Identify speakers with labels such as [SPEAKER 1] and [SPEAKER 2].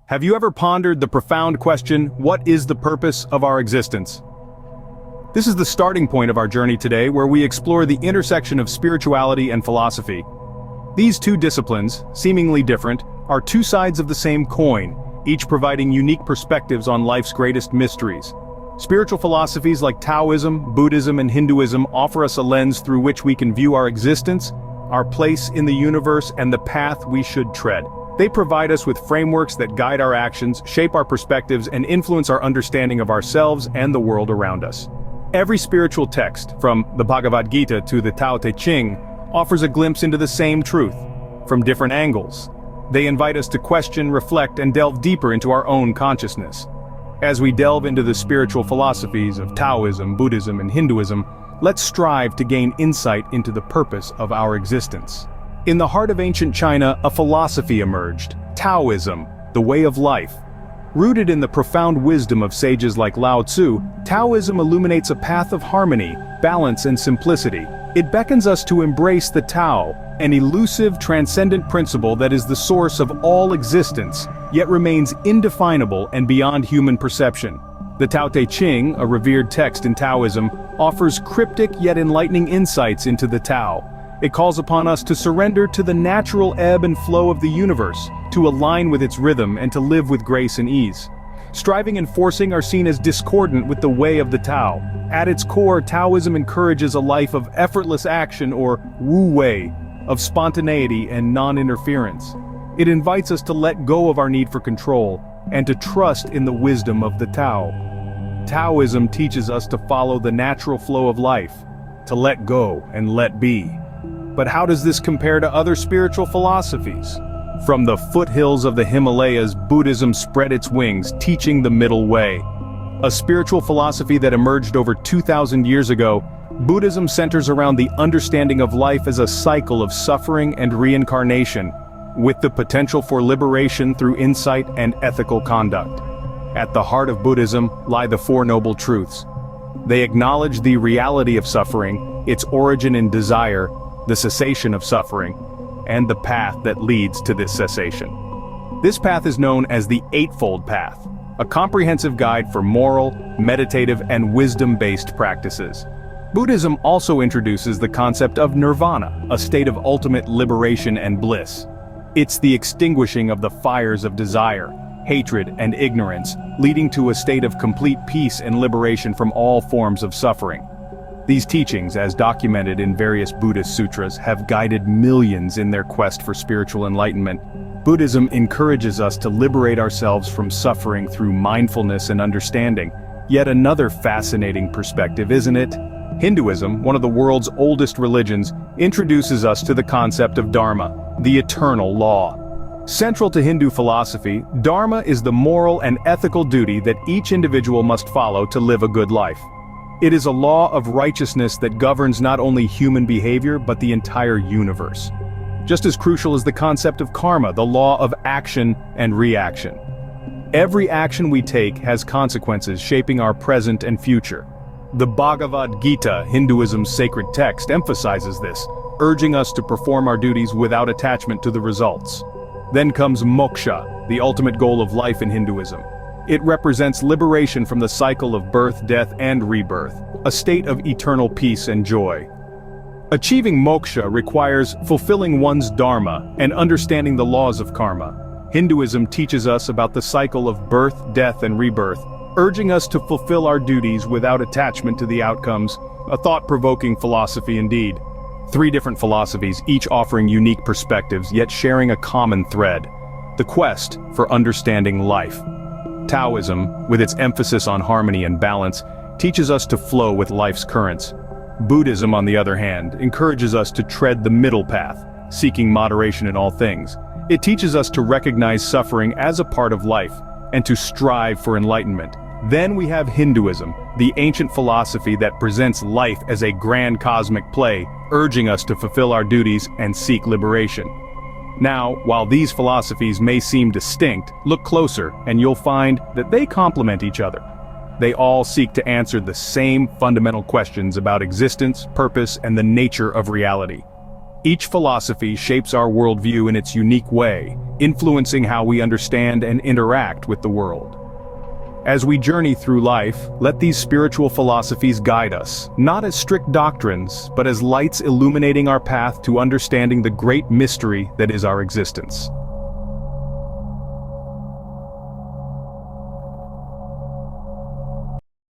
[SPEAKER 1] Have you ever pondered the profound question, what is the purpose of our existence? This is the starting point of our journey today, where we explore the intersection of spirituality and philosophy. These two disciplines, seemingly different, are two sides of the same coin, each providing unique perspectives on life's greatest mysteries. Spiritual philosophies like Taoism, Buddhism, and Hinduism offer us a lens through which we can view our existence, our place in the universe, and the path we should tread. They provide us with frameworks that guide our actions, shape our perspectives, and influence our understanding of ourselves and the world around us. Every spiritual text, from the Bhagavad Gita to the Tao Te Ching, offers a glimpse into the same truth, from different angles. They invite us to question, reflect, and delve deeper into our own consciousness. As we delve into the spiritual philosophies of Taoism, Buddhism, and Hinduism, let's strive to gain insight into the purpose of our existence. In the heart of ancient China, a philosophy emerged, Taoism, the way of life. Rooted in the profound wisdom of sages like Lao Tzu, Taoism illuminates a path of harmony, balance, and simplicity. It beckons us to embrace the Tao, an elusive, transcendent principle that is the source of all existence, yet remains indefinable and beyond human perception. The Tao Te Ching, a revered text in Taoism, offers cryptic yet enlightening insights into the Tao. It calls upon us to surrender to the natural ebb and flow of the universe, to align with its rhythm and to live with grace and ease. Striving and forcing are seen as discordant with the way of the Tao. At its core, Taoism encourages a life of effortless action, or wu wei, of spontaneity and non-interference. It invites us to let go of our need for control, and to trust in the wisdom of the Tao. Taoism teaches us to follow the natural flow of life, to let go and let be. But how does this compare to other spiritual philosophies? From the foothills of the Himalayas, Buddhism spread its wings, teaching the middle way. A spiritual philosophy that emerged over 2,000 years ago, Buddhism centers around the understanding of life as a cycle of suffering and reincarnation, with the potential for liberation through insight and ethical conduct. At the heart of Buddhism lie the Four Noble Truths. They acknowledge the reality of suffering, its origin in desire, the cessation of suffering, and the path that leads to this cessation. This path is known as the Eightfold Path, a comprehensive guide for moral, meditative, and wisdom-based practices. Buddhism also introduces the concept of nirvana, a state of ultimate liberation and bliss. It's the extinguishing of the fires of desire, hatred, and ignorance, leading to a state of complete peace and liberation from all forms of suffering. These teachings, as documented in various Buddhist sutras, have guided millions in their quest for spiritual enlightenment. Buddhism encourages us to liberate ourselves from suffering through mindfulness and understanding. Yet another fascinating perspective, isn't it? Hinduism, one of the world's oldest religions, introduces us to the concept of Dharma, the eternal law. Central to Hindu philosophy, Dharma is the moral and ethical duty that each individual must follow to live a good life. It is a law of righteousness that governs not only human behavior but the entire universe. Just as crucial is the concept of karma, the law of action and reaction. Every action we take has consequences shaping our present and future. The Bhagavad Gita, Hinduism's sacred text, emphasizes this, urging us to perform our duties without attachment to the results. Then comes moksha, the ultimate goal of life in Hinduism. It represents liberation from the cycle of birth, death, and rebirth, a state of eternal peace and joy. Achieving moksha requires fulfilling one's dharma and understanding the laws of karma. Hinduism teaches us about the cycle of birth, death, and rebirth, urging us to fulfill our duties without attachment to the outcomes, a thought-provoking philosophy indeed. Three different philosophies, each offering unique perspectives, yet sharing a common thread: the quest for understanding life. Taoism, with its emphasis on harmony and balance, teaches us to flow with life's currents. Buddhism, on the other hand, encourages us to tread the middle path, seeking moderation in all things. It teaches us to recognize suffering as a part of life, and to strive for enlightenment. Then we have Hinduism, the ancient philosophy that presents life as a grand cosmic play, urging us to fulfill our duties and seek liberation. Now, while these philosophies may seem distinct, look closer and you'll find that they complement each other. They all seek to answer the same fundamental questions about existence, purpose, and the nature of reality. Each philosophy shapes our worldview in its unique way, influencing how we understand and interact with the world. As we journey through life, let these spiritual philosophies guide us, not as strict doctrines, but as lights illuminating our path to understanding the great mystery that is our existence.